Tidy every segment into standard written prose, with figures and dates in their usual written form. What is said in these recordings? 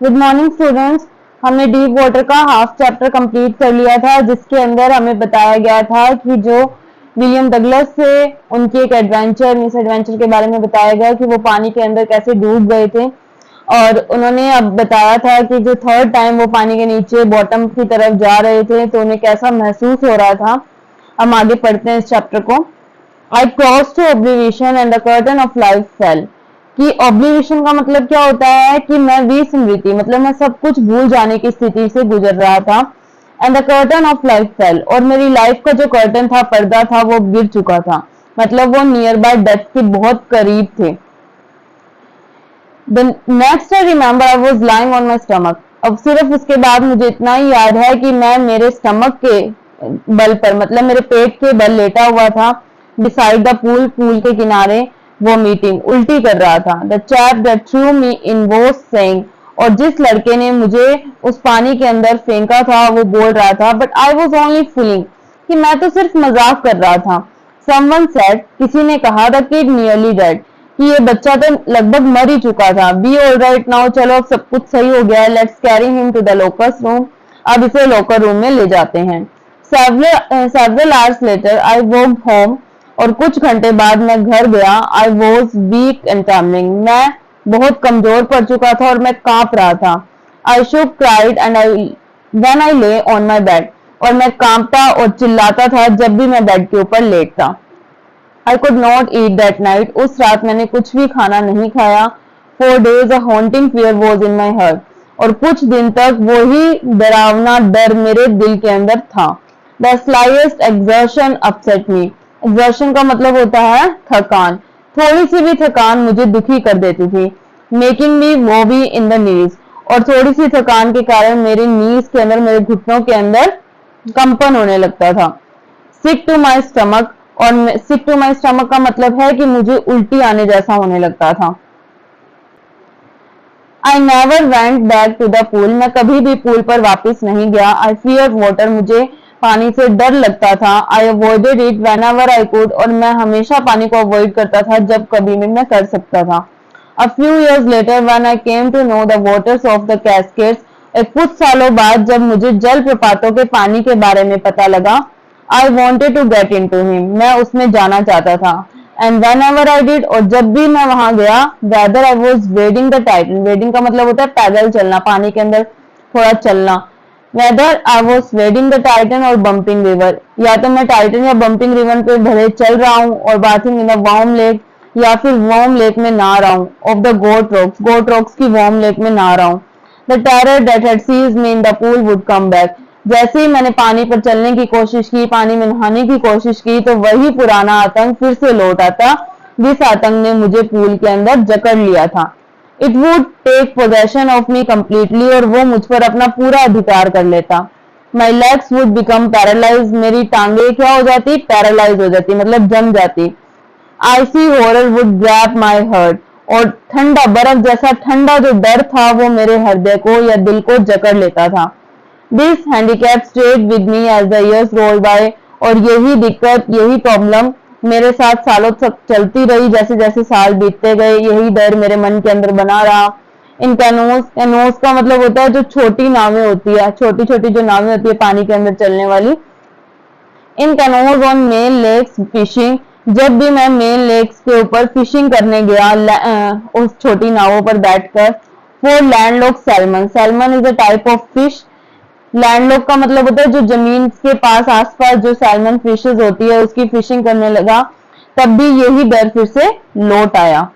Good morning students. हमने deep water का half chapter complete कर लिया था, जिसके अंदर हमें बताया गया था कि जो विलियम डगलस थे उनकी एक एडवेंचर मिस एडवेंचर के बारे में बताया गया कि वो पानी के अंदर कैसे डूब गए थे। और उन्होंने अब बताया था कि जो थर्ड टाइम वो पानी के नीचे बॉटम की तरफ जा रहे थे तो उन्हें कैसा महसूस हो रहा था। हम आगे पढ़ते हैं इस चैप्टर को। I cross to oblivion and the curtain of life fell. कि ऑब्लिविशन का मतलब क्या होता है कि मैं विस्मृति मतलब मैं सब कुछ भूल जाने की स्थिति से गुजर रहा था। And the curtain of life fail, और मेरी लाइफ का जो कर्टन था, पर्दा था, वो गिर चुका था। मतलब वो नियर बाय डेथ के बहुत करीब थे। The next I remember I was lying on my stomach। अब सिर्फ उसके बाद मुझे इतना ही याद है कि मैं मेरे स्टमक के बल पर मतलब मेरे पेट के बल लेटा हुआ था। beside the pool, पूल के किनारे वो मीटिंग उल्टी कर रहा था। The chap that threw me in was saying, और जिस लड़के ने मुझे उस पानी के अंदर फेंका था वो बोल रहा था, but I was only fooling, कि मैं तो सिर्फ मजाक कर रहा था। Someone said, किसी ने कहा था कि nearly dead, कि ये बच्चा तो लगभग मर ही चुका था। बी ऑल राइट नाउ, चलो अब सब कुछ सही हो गया है। Let's carry him to the locus room, अब इसे लॉकर रूम में ले जाते हैं। Several hours later I walk home, और कुछ घंटे बाद मैं घर गया। I was weak and trembling, मैं बहुत कमजोर पड़ चुका था और मैं कांप रहा था। आई शुक क्राइड एंड व्हेन आई ले ऑन माई बेड, और मैं कांपता और चिल्लाता था जब भी मैं बेड के ऊपर लेटता। I could not eat that night। उस रात मैंने कुछ भी खाना नहीं खाया। 4 days a haunting fear was in my heart। और कुछ दिन तक वही डरावना डर मेरे दिल के अंदर था। The slightest exertion upset me। exertion का मतलब होता है थकान। थोड़ी सी भी थकान मुझे दुखी कर देती थी। Making me wobby in the knees। और थोड़ी सी थकान के कारण मेरे नीज के अंदर, मेरे घुटनों के अंदर कंपन होने लगता था। Sick to my stomach, और सिक टू माई स्टमक का मतलब है कि मुझे उल्टी आने जैसा होने लगता था। I never went back to the pool. मैं कभी भी पूल पर वापस नहीं गया। I fear water. मुझे पानी से डर लगता था। I avoided it whenever I could. और मैं हमेशा पानी को अवॉइड करता था जब कभी भी मैं कर सकता था। A few years later when I came to know the waters of the Cascades. कुछ सालों बाद जब मुझे जल प्रपातों के पानी के बारे में पता लगा, I wanted to get into him। मैं उसमें जाना चाहता था। And whenever I did, और जब भी मैं वहां गया, whether I was wading the Titan, wading का मतलब होता है पैदल चलना, पानी के अंदर थोड़ा चलना। Whether I was wading the Titan और bumping river, या तो मैं टाइटन या बम्पिंग रिवर पे भले चल रहा हूँ और bathing in a warm lake, या फिर वार्म लेक में नहा रहा हूँ। ऑफ द गोट रॉक्स की वार्म लेक में नहा रहा हूँ। The terror that had seized me in the pool would come back. जैसे ही मैंने पानी पर चलने की कोशिश की, पानी में नहाने की कोशिश की, तो वही पुराना आतंक फिर से लौट आता जिस आतंक ने मुझे पूल के अंदर जकड़ लिया था। It would take possession of me completely, और वो मुझ पर अपना पूरा अधिकार कर लेता। My legs would become paralyse. मेरी टांगे क्या हो जाती? पैरालाइज हो जाती, मतलब जम जाती। IC horror would grab my heart. और ठंडा बर्फ जैसा ठंडा जो डर था वो मेरे हृदय को या दिल को जकड़ लेता था। This handicap stayed with me as the years roll by. और यही दिक्कत, यही प्रॉब्लम मेरे साथ सालों तक चलती रही। जैसे जैसे साल बीतते गए यही डर मेरे मन के अंदर बना रहा। इन कैनोस, कैनोस का मतलब होता है जो छोटी नावें होती है, छोटी छोटी जो नावें होती है पानी के अंदर चलने वाली। इन कैनोज ऑन मेन लेक्स फिशिंग। जब भी मैं मेन लेक्स के ऊपर फिशिंग करने गया उस छोटी नावों पर बैठकर। For landlock salmon. Salmon is a type of fish. Landlock का मतलब होता है जो जमीन के पास आसपास जो सैल्मन फिशेस होती है उसकी फिशिंग करने लगा। तब भी यही डर फिर से लौट आया।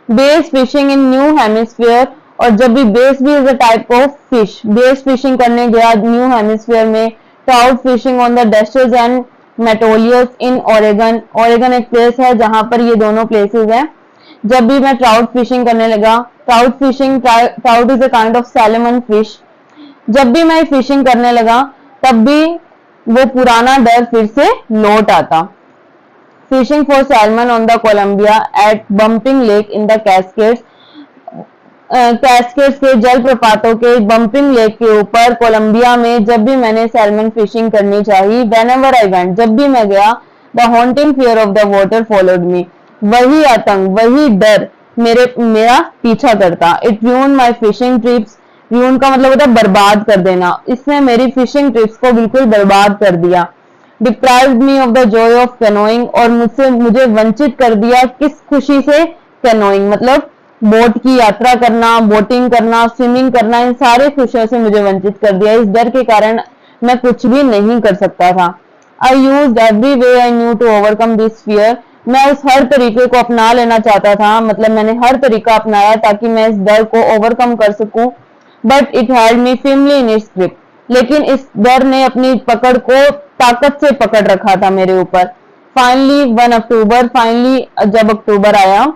Base fishing in new hemisphere. और जब भी बेस भी is a type of fish. Base fishing करने गया न्यू हेमिस्फीयर में। Trout fishing on the dusters and Metolius in Oregon. Oregon एक प्लेस है जहां पर ये दोनों प्लेसेस हैं। जब भी मैं ट्राउट फिशिंग करने लगा। Trout fishing, trout is a kind of salmon fish. जब भी मैं फिशिंग करने लगा तब भी वो पुराना डर फिर से लौट आता। Fishing for salmon on the Columbia at Bumping Lake in the Cascades. Cascades के जल प्रपातों के बम्पिंग लेक के ऊपर कोलंबिया में जब भी मैंने सैल्मन फिशिंग करनी चाहिए। व्हेनेवर आई वेंट, जब भी मैं गया, the haunting fear of the water followed me. वही आतंक, वही डर मेरा पीछा करता। It ruined my fishing trips. ruin का मतलब होता है बर्बाद कर देना। इसने मेरी फिशिंग ट्रिप्स को बिल्कुल बर्बाद कर दिया। Deprived me of the Joy of canoeing, और मुझे वंचित कर दिया किस खुशी से? कैनोइंग मतलब बोट की यात्रा करना, बोटिंग करना, स्विमिंग करना, इन सारे खुशियों से मुझे वंचित कर दिया। इस डर के कारण मैं कुछ भी नहीं कर सकता था। I used every way I knew to overcome this fear. मैं उस हर तरीके को अपना लेना चाहता था, मतलब मैंने हर तरीका अपनाया ताकि मैं इस डर को ओवरकम कर सकूं। But it had me firmly in its grip। लेकिन इस डर ने अपनी पकड़ को ताकत से पकड़ रखा था मेरे ऊपर। फाइनली 1 अक्टूबर, फाइनली जब अक्टूबर आया,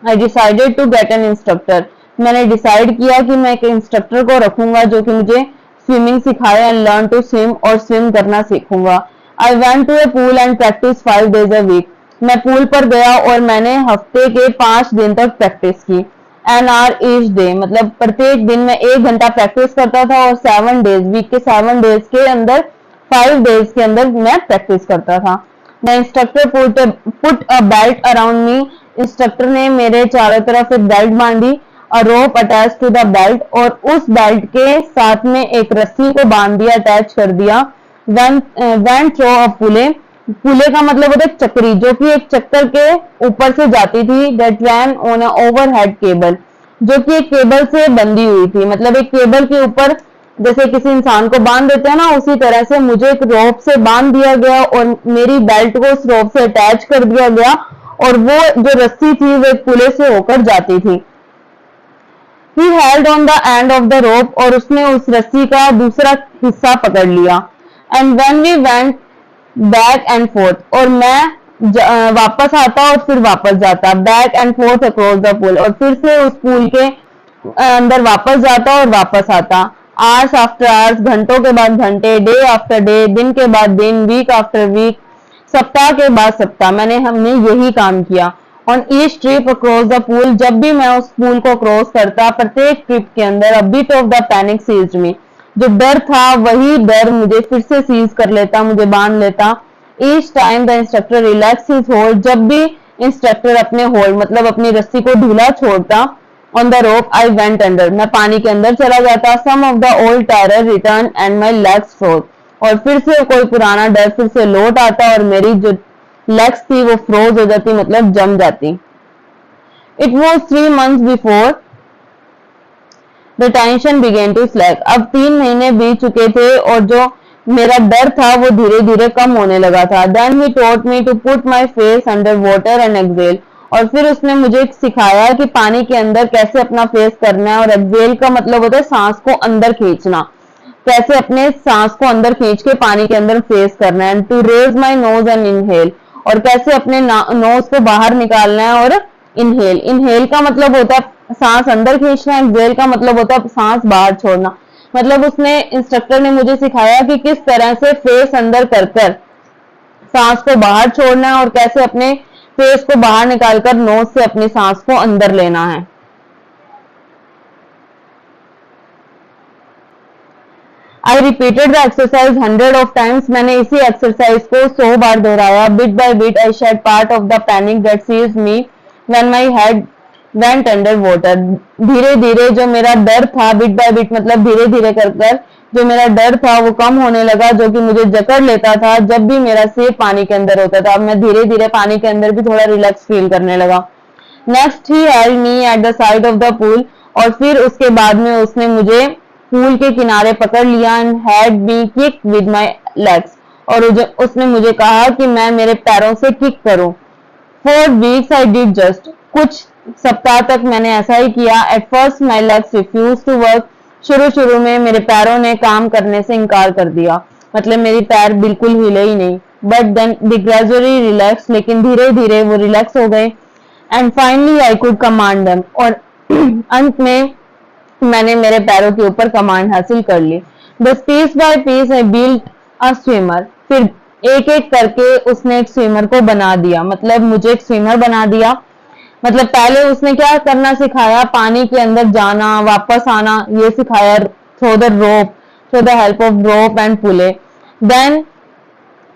I decided to get an instructor. मैंने डिसाइड किया कि मैं एक इंस्ट्रक्टर को रखूंगा जो कि मुझे स्विमिंग सिखाए एंड लर्न टू स्विम, और स्विम करना सीखूंगा। I went to a pool and practice 5 days a week। मैं पूल पर गया और मैंने हफ्ते के 5 दिन तक प्रैक्टिस की। एन आवर ईच डे, मतलब प्रत्येक दिन में 1 घंटा प्रैक्टिस करता था, और 7 days, वीक के 7 days के अंदर 5 days के अंदर मैं प्रैक्टिस करता था। The instructor put a belt around me. Instructor ने मेरे चारों तरफ एक बेल्ट बांधी। अ रोप अटैच टू द बेल्ट, और उस बेल्ट के साथ में एक रस्सी को बांध दिया, अटैच कर दिया। वैन थ्रो अ पुले। पुले का मतलब होता है चक्री, जो कि एक चक्कर के ऊपर से जाती थी। That ran on a overhead cable, जो कि एक केबल से बंधी हुई थी। मतलब एक केबल के ऊपर जैसे किसी इंसान को बांध देते हैं ना, उसी तरह से मुझे एक रोप से बांध दिया गया और मेरी बेल्ट को उस रोप से अटैच कर दिया गया, और वो जो रस्सी थी वो एक पुले से होकर जाती थी। He held on the end of the rope, और उसने उस रस्सी का दूसरा हिस्सा पकड़ लिया। And when we went back and forth, और मैं वापस आता और फिर वापस जाता, back and forth across the pool, और फिर से उस पूल के अंदर वापस जाता और वापस आता। आवर्स आफ्टर आवर्स, घंटों के बाद घंटे, डे आफ्टर डे, दिन के बाद दिन, वीक आफ्टर वीक, सप्ताह के बाद सप्ताह, हमने यही काम किया। On each trip across the pool, जब भी मैं उस पूल को क्रॉस करता, प्रत्येक ट्रिप के अंदर a bit of the panic seized me. जो डर था वही डर मुझे फिर से सीज कर लेता, मुझे बांध लेता। Each time the instructor relax his hold, जब भी इंस्ट्रक्टर अपने होल्ड मतलब अपनी रस्सी को ढीला छोड़ता, on the rope I went under, मैं पानी के अंदर चला जाता। Some of the old terror return and my legs froze, और फिर से कोई पुराना डर फिर से लौट आता और मेरी जो लेग्स थी वो फ्रोज हो जाती, मतलब जम जाती। It was 3 months before the tension began to slack. अब 3 महीने बीत चुके थे और जो मेरा डर था वो धीरे धीरे कम होने लगा था। Then he taught me to put my face under water and exhale, और फिर उसने मुझे सिखाया कि पानी के अंदर कैसे अपना फेस करना है, और एक्सेल का मतलब होता है सांस को अंदर खींचना, कैसे अपने सांस को अंदर खींच के पानी के अंदर फेस करना है। To raise my nose and inhale, और कैसे अपने नोज को बाहर निकालना है, और इनहेल, इनहेल का मतलब होता है सांस अंदर खींचना, एक्सेल का मतलब होता है सांस बाहर छोड़ना। मतलब उसने इंस्ट्रक्टर ने मुझे सिखाया कि किस तरह से फेस अंदर कर कर सांस को बाहर छोड़ना है, और कैसे अपने फेस को बाहर निकालकर नोज से अपनी सांस को अंदर लेना है। I repeated the exercise 100 of times, मैंने इसी एक्सरसाइज को 100 बार दोहराया। Bit by bit I shed part of the panic that seized me when my head went under water. धीरे धीरे जो मेरा डर था, बिट बाय बिट मतलब धीरे धीरे कर कर जो मेरा डर था वो कम होने लगा, जो कि मुझे जकड़ लेता था जब भी मेरा सिर पानी के अंदर होता था। अब मैं धीरे धीरे पानी के अंदर भी थोड़ा रिलैक्स फील करने लगा। Next he held me at the side of the pool, और फिर उसके बाद में उसने मुझे पूल के किनारे पकड़ लिया। And had me kick with my legs, और उसने मुझे कहा कि मैं मेरे पैरों से किक करूं। 4 weeks आई डिड जस्ट, कुछ सप्ताह तक मैंने ऐसा ही किया। At first my legs refuse to work, शुरू में मेरे पैरों ने काम करने से इनकार कर दिया, मतलब मेरी पैर बिल्कुल हिले ही नहीं। But then they gradually relax, लेकिन धीरे धीरे वो रिलैक्स हो गए। And finally I could command them, और अंत में मैंने मेरे पैरों के ऊपर कमांड हासिल कर ली। बस piece by piece I built a swimmer, फिर एक एक करके उसने एक स्विमर को बना दिया, मतलब मुझे एक स्विमर बना दिया। मतलब पहले उसने क्या करना सिखाया, पानी के अंदर जाना वापस आना, ये सिखाया through the rope, through the help of rope and pulley. Then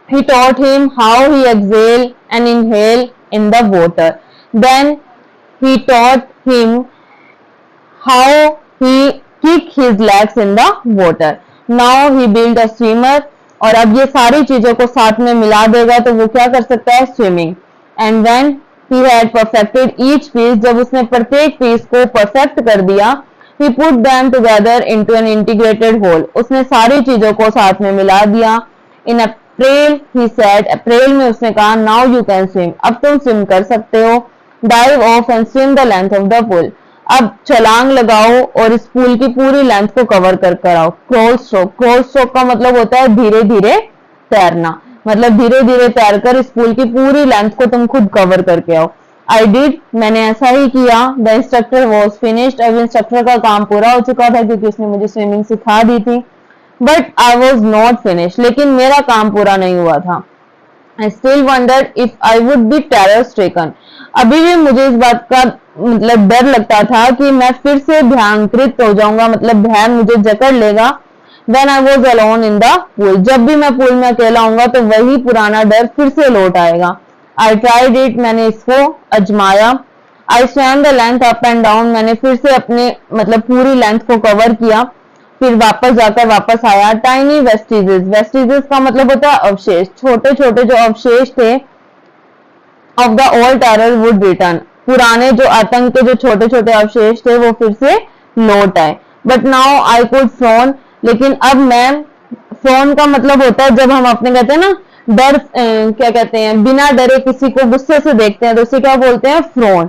he taught him how he exhale and inhale in the water. Then he taught him how he kick his legs in the water. Now he built a swimmer. और अब ये सारी चीजों को साथ में मिला देगा तो वो क्या कर सकता है, swimming. And when he had perfected each piece, जब उसने प्रत्येक पीस को परफेक्ट कर दिया, he put them together into an integrated whole. उसने सारी चीजों को साथ में मिला दिया. In April he said, अप्रैल में उसने कहा, now you can swim, अब तुम स्विम कर सकते हो. Dive off and swim the length of the pool. अब छलांग लगाओ और इस पूल की पूरी लेंथ को कवर कर आओ. क्रॉल स्ट्रोक, क्रॉल स्ट्रोक का मतलब होता है धीरे धीरे तैरना, मतलब धीरे धीरे तैरकर इस पूल की पूरी लेंथ को तुम खुद कवर करके आओ. आई डिड, मैंने ऐसा ही किया. द इंस्ट्रक्टर वॉज फिनिश्ड, अब इंस्ट्रक्टर का काम पूरा हो चुका था क्योंकि उसने मुझे स्विमिंग सिखा दी थी. But I was not finish, लेकिन मेरा काम पूरा नहीं हुआ था. I still wondered if I would be terror stricken. अभी भी मुझे इस बात का मतलब डर लगता था कि मैं फिर से भयंकृत हो जाऊंगा, मतलब भय मुझे जकड़ लेगा. When I was alone in the pool, जब भी मैं पूल में अकेला होऊंगा तो वही पुराना डर फिर से लौट आएगा. I tried it, मैंने इसको अजमाया. I swam the length up and down, मैंने फिर से अपने मतलब पूरी लेंथ को कवर किया. फिर वापस जाकर वापस आया. Tiny vestiges, vestiges का मतलब होता है अवशेष, छोटे छोटे जो अवशेष थे of the old terror would return, पुराने जो आतंक के जो छोटे छोटे अवशेष थे वो फिर से लौट आए. But now I could frown, लेकिन अब मैं, फ्रॉन का मतलब होता है जब हम अपने कहते हैं ना डर, क्या कहते हैं, बिना डरे किसी को गुस्से से देखते हैं तो उसे क्या बोलते हैं, फ्रॉन.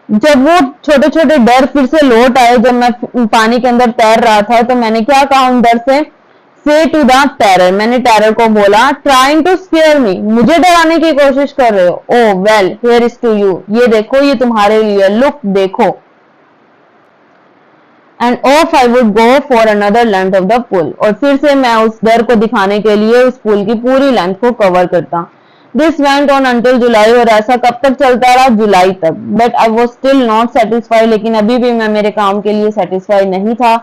जब वो छोटे छोटे डर फिर से लौट आए, जब मैं पानी के अंदर तैर रहा था तो मैंने क्या कहा उन डर से, से टू द टेरर, मैंने टेरर को बोला, ट्राइंग टू स्केयर मी, मुझे डराने की कोशिश कर रहे हो. Oh well here is to you, ये देखो ये तुम्हारे लिए, लुक देखो. End of I would go for another length of the pool, और फिर से मैं उस डर को दिखाने के लिए उस पुल की पूरी लेंथ को कवर करता. दिस वेंट ऑन अंटिल जुलाई, और ऐसा कब तक चलता रहा, जुलाई तक. But I was still not satisfied, लेकिन अभी भी मैं मेरे काम के लिए सेटिस्फाइड नहीं था.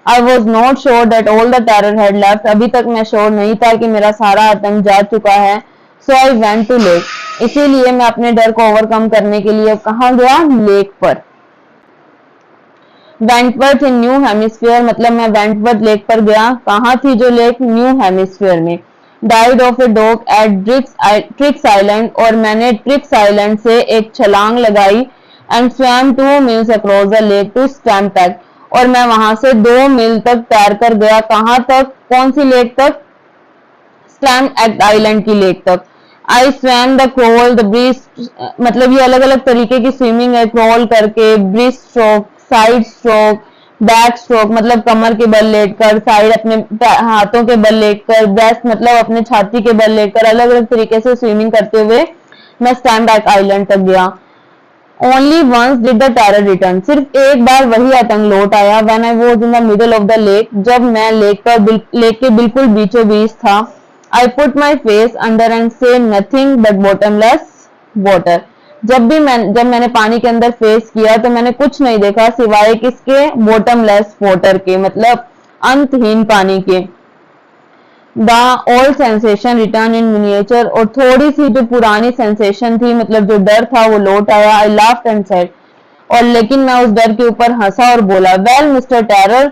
आई was not sure that all the terror had left, अभी तक मैं श्योर नहीं था कि मेरा सारा आतंक जा चुका है. सो आई वेंट टू लेक, इसीलिए मैं अपने डर को ओवरकम करने के लिए कहाँ गया, लेक पर. वेंटवर्थ इन न्यू हेमिस्फीयर, मतलब मैं वेंटवर्थ लेक पर गया. कहाँ थी जो लेक, न्यू हेमिस्फीयर में. Died of a dog at Tricks Island, और मैंने ट्रिक्स आइलैंड से एक छलांग लगाई. And swam 2 miles across the lake to Stampack, और मैं वहां से 2 मील तक तैर कर गया. कहाँ तक, कौन सी लेक तक, स्टैम्पैक आइलैंड की लेक तक. आई swum the crawl the breast, मतलब ये अलग अलग तरीके की स्विमिंग है. क्रॉल करके, breast stroke, side stroke, back stroke मतलब कमर के बल लेटकर, साइड अपने हाथों के बल लेटकर, ब्रेस्ट मतलब अपने छाती के बल लेटकर, अलग अलग तरीके से स्विमिंग करते हुए मैं स्टैम्पैक आइलैंड तक गया. Only once did the terror return, सिर्फ एक बार वही आतंक लौट आया. When I was in the middle of the lake, जब मैं लेक के बिल्कुल बीचों बीच था. I put my face under and saw nothing but bottomless water, जब मैंने पानी के अंदर फेस किया तो मैंने कुछ नहीं देखा सिवाय किसके, बॉटमलेस वाटर के, मतलब अंतहीन पानी के. The old sensation return in miniature, और थोड़ी सी जो पुरानी सेंसेशन थी, मतलब जो डर था वो लौट आया. आई लाफ्ड एंड सेड, और लेकिन मैं उस डर के ऊपर हंसा और बोला, वेल मिस्टर टेरर,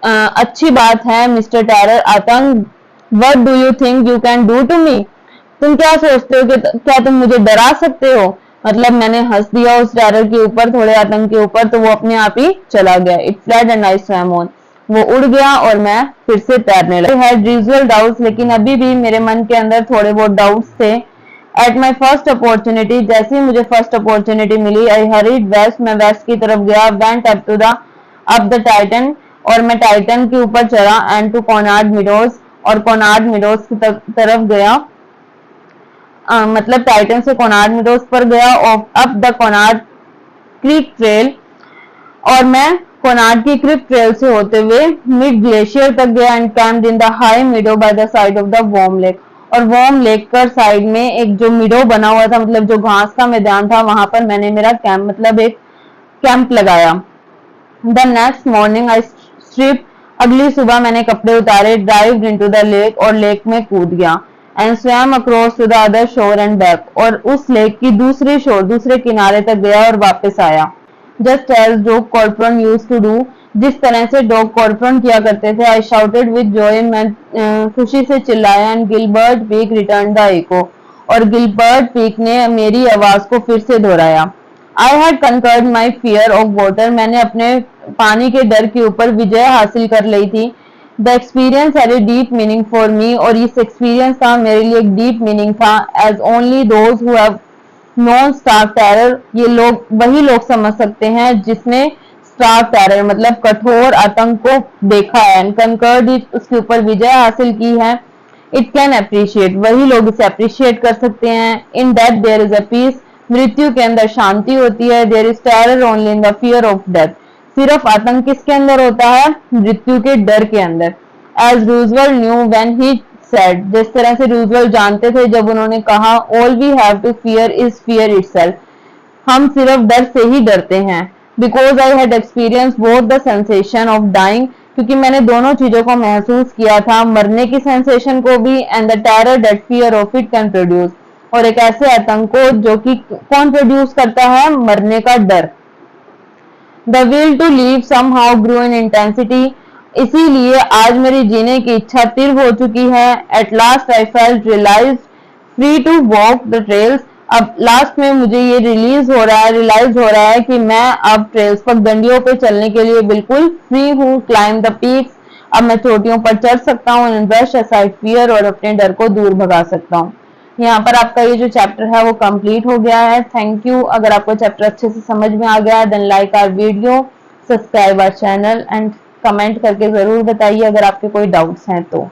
अच्छी बात है मिस्टर टेरर, आतंक, what do you think you can do to me, तुम क्या सोचते हो कि क्या तुम मुझे डरा सकते हो. मतलब मैंने हंस दिया उस टेरर के ऊपर, थोड़े आतंक के ऊपर, तो वो अपने आप ही चला गया. It fled and I swum on, वो उड़ गया और मैं फिर से तैरने लगा. I had usual doubts, लेकिन अभी भी मेरे मन के अंदर थोड़े बहुत डाउट्स थे. एट माई फर्स्ट अपॉर्चुनिटी, जैसे ही मुझे फर्स्ट अपॉर्चुनिटी मिली, आई हरीड वेस्ट, मैं वेस्ट की तरफ गया. वेंट अप द टाइटन, और मैं टाइटन के ऊपर चढ़ा. एंड टू कॉनार्ड मीडोज, और कॉनार्ड मीडोज की तरफ गया. मतलब टाइटन से कॉनार्ड मीडोज पर गया. अप द कॉनार्ड क्रीक ट्रेल, और मैं कॉनार्ड की क्रीक ट्रेल से होते हुए मिड ग्लेशियर तक गया. And camped in the high meadow by the side of the warm lake, और वार्म लेक कर साइड में एक जो मीडो बना हुआ था, मतलब जो घास का मैदान था, वहां पर मैंने मेरा कैंप, मतलब एक कैंप लगाया. The next morning I strip, अगली सुबह मैंने कपड़े उतारे. ड्राइव इनटू द लेक, और लेक में कूद गया. And swam across to the other shore and back, और उस लेक की दूसरी शोर, दूसरे किनारे तक गया और वापस आया। जस्ट एज डॉग कॉर्पोरन यूज्ड टू डू, जिस तरह से डॉग कॉर्पोरन किया करते थे। आई शाउटेड विद जॉय, मैं खुशी से चिल्लाया। And Gilbert Peak return the echo, और गिलबर्ट पीक ने मेरी आवाज को फिर से दोहराया। I had conquered my fear of water, मैंने अपने पानी के डर के ऊपर विजय हासिल कर ली थी। The experience had a deep meaning for me, और इस एक्सपीरियंस का मेरे लिए एक डीप मीनिंग था। As only those who have known stark terror, ये लोग वही लोग समझ सकते हैं जिसने स्टार्व टेरर मतलब कठोर आतंक को देखा है। एंड कंकर्ड, उसके ऊपर विजय हासिल की है। इट कैन अप्रिशिएट, वही लोग इसे अप्रिशिएट कर सकते हैं। In death there is a peace, मृत्यु के अंदर शांति होती है। There is terror only in the fear of death, सिर्फ आतंक किसके अंदर होता है? मृत्यु के डर के अंदर। As Roosevelt knew when he said, जिस तरह से रूजवेल्ट जानते थे जब उन्होंने कहा, all we have to fear is fear itself, हम सिर्फ डर से ही डरते हैं। Because I had experience both the sensation of dying, क्योंकि मैंने दोनों चीजों को महसूस किया था, मरने की सेंसेशन को भी, and the terror that fear of it can produce, और एक ऐसे आतंक को जो कि कौन प्रोड्यूस करता है? मरने का डर। The will to live somehow grew in intensity, इसीलिए आज मेरी जीने की इच्छा तीव्र हो चुकी है। At last I felt realised free to walk the trails, अब लास्ट में मुझे ये रियलाइज हो रहा है कि मैं अब ट्रेल्स पर, गंडियों पे चलने के लिए बिल्कुल फ्री हूँ। क्लाइम द पीक्स, अब मैं चोटियों पर चढ़ सकता हूँ। एंड ब्रश असाइड फियर, और अपने डर को दूर भगा सकता हूँ। यहाँ पर आपका ये जो चैप्टर है वो कंप्लीट हो गया है। Thank you. अगर आपको चैप्टर अच्छे से समझ में आ गया है then like our video, subscribe our channel and comment करके जरूर बताइए अगर आपके कोई डाउट्स हैं तो।